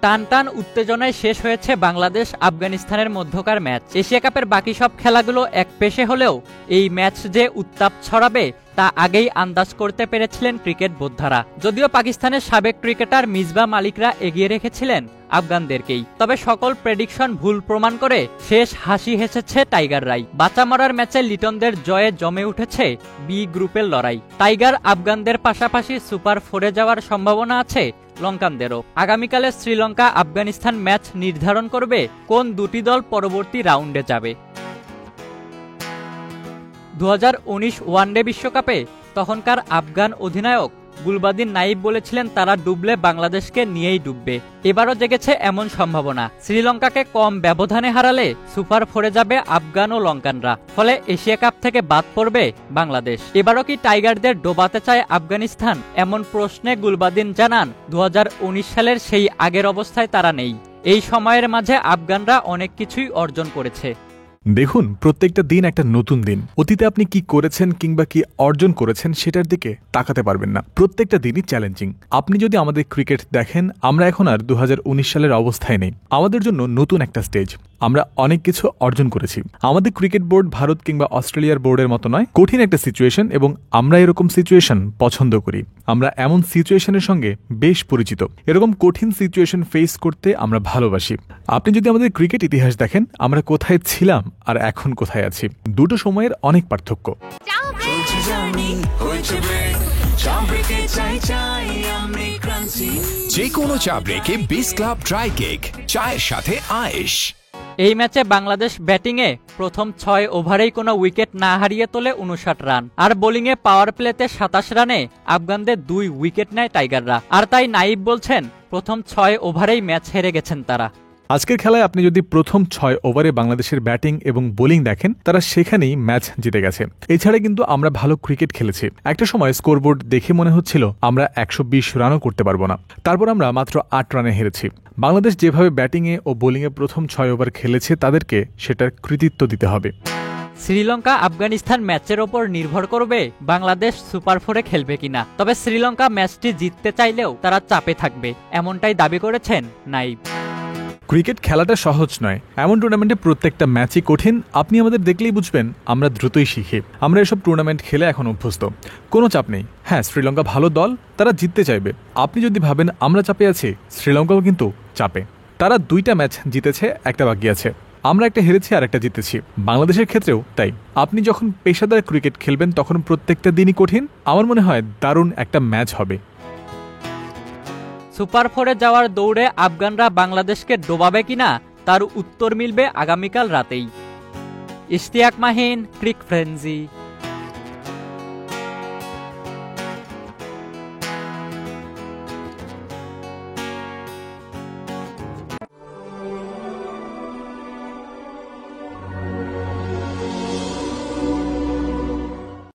টান টান উত্তেজনায় শেষ হয়েছে বাংলাদেশ আফগানিস্তানের মধ্যকার ম্যাচ। এশিয়া কাপের বাকি সব খেলাগুলো একপেশে হলেও এই ম্যাচ যে উত্তাপ ছড়াবে তা আগেই আন্দাজ করতে পেরেছিলেন ক্রিকেট বোদ্ধারা। যদিও পাকিস্তানের সাবেক ক্রিকেটার মিসবাহ মালিকরা এগিয়ে রেখেছিলেন আফগানদেরকেই, তবে সকল প্রেডিকশন ভুল প্রমাণ করে শেষ হাসি হেসেছে টাইগাররাই। বাঁচা মরার ম্যাচে লিটনদের জয়ে জমে উঠেছে বি গ্রুপের লড়াই। টাইগার আফগানদের পাশাপাশি সুপার 4-এ যাওয়ার সম্ভাবনা আছে লঙ্কানদেরও। আগামীকালে শ্রীলঙ্কা আফগানিস্তান ম্যাচ নির্ধারণ করবে কোন দুটি দল পরবর্তী রাউন্ডে যাবে। 2019 ওয়ানডে বিশ্বকাপে তখনকার আফগান অধিনায়ক গুলবাদিন নাইব বলেছিলেন তারা ডুবলে বাংলাদেশকে নিয়েই ডুববে। এবারও জেগেছে এমন সম্ভাবনা। শ্রীলঙ্কাকে কম ব্যবধানে হারালে সুপার 4-এ যাবে আফগান ও লঙ্কানরা, ফলে এশিয়া কাপ থেকে বাদ পড়বে বাংলাদেশ। এবারও কি টাইগারদের ডোবাতে চায় আফগানিস্তান? এমন প্রশ্নে গুলবাদিন জানান 2019 সালের সেই আগের অবস্থায় তারা নেই। এই সময়ের মাঝে আফগানরা অনেক কিছুই অর্জন করেছে। দেখুন, প্রত্যেকটা দিন একটা নতুন দিন। অতীতে আপনি কি করেছেন কিংবা কি অর্জন করেছেন সেটার দিকে তাকাতে পারবেন না। প্রত্যেকটা দিনই চ্যালেঞ্জিং। আপনি যদি আমাদের ক্রিকেট দেখেন, আমরা এখন আর 2019 সালের অবস্থায় নেই। আমাদের জন্য নতুন একটা স্টেজ। আমরা অনেক কিছু অর্জন করেছি। আমাদের ক্রিকেট বোর্ড ভারত কিংবা অস্ট্রেলিয়ার বোর্ডের মতো নয়, কঠিন একটা সিচুয়েশন, এবং আমরা এরকম সিচুয়েশন পছন্দ করি। আমরা এমন সিচুয়েশনের সঙ্গে বেশ পরিচিত। এরকম কঠিন সিচুয়েশন ফেস করতে আমরা ভালোবাসি। আপনি যদি আমাদের ক্রিকেট ইতিহাস দেখেন, আমরা কোথায় ছিলাম আর এখন কোথায় আছি, দুটো সময়ের অনেক পার্থক্য। যে কোনো চা ব্রেকে বিস ক্লাব ড্রাই কেক, চায়ের সাথে আয়েশ। এই ম্যাচে বাংলাদেশ ব্যাটিংয়ে প্রথম 6 ওভারেই কোনো উইকেট না হারিয়ে তোলে 59 রান, আর বোলিংয়ে পাওয়ার প্লেতে 27 রানে আফগানদের 2 উইকেট নেয় টাইগাররা। আর তাই নাইব বলছেন প্রথম 6 ওভারেই ম্যাচ হেরে গেছেন তারা। আজকের খেলায় আপনি যদি প্রথম 6 ওভারে বাংলাদেশের ব্যাটিং এবং বোলিং দেখেন, তারা সেখানেই ম্যাচ জিতে গেছে। এছাড়া কিন্তু আমরা ভালো ক্রিকেট খেলেছি। একটা সময় স্কোরবোর্ড দেখে মনে হচ্ছিল আমরা 120 রানও করতে পারবো না, তারপর আমরা মাত্র 8 রানে হেরেছি। বাংলাদেশ যেভাবে ব্যাটিংয়ে ও বোলিংয়ে প্রথম 6 ওভার খেলেছে, তাদেরকে সেটার কৃতিত্ব দিতে হবে। শ্রীলঙ্কা আফগানিস্তান ম্যাচের ওপর নির্ভর করবে বাংলাদেশ সুপার 4-এ খেলবে কিনা। তবে শ্রীলঙ্কা ম্যাচটি জিততে চাইলেও তারা চাপে থাকবে, এমনটাই দাবি করেছেন নাইব। ক্রিকেট খেলাটা সহজ নয়। এমন টুর্নামেন্টে প্রত্যেকটা ম্যাচই কঠিন। আপনি আমাদের দেখলেই বুঝবেন আমরা দ্রুতই শিখি। আমরা এসব টুর্নামেন্ট খেলে এখন অভ্যস্ত। কোনো চাপ নেই। হ্যাঁ, শ্রীলঙ্কা ভালো দল, তারা জিততে চাইবে। আপনি যদি ভাবেন আমরা চাপে আছি, শ্রীলঙ্কাও কিন্তু চাপে। তারা 2টা ম্যাচ জিতেছে, একটা বাকি আছে। আমরা একটা হেরেছি আর একটা জিতেছি। বাংলাদেশের ক্ষেত্রেও তাই। আপনি যখন পেশাদার ক্রিকেট খেলবেন, তখন প্রত্যেকটা দিনই কঠিন। আমার মনে হয় দারুণ একটা ম্যাচ হবে। সুপার 4-এ যাওয়ার দৌড়ে আফগানরা বাংলাদেশকে ডোবাবে কিনা তার উত্তর মিলবে আগামীকাল রাতেই। ইশতিয়াক মাহিন, ক্রিক ফ্রেন্জি।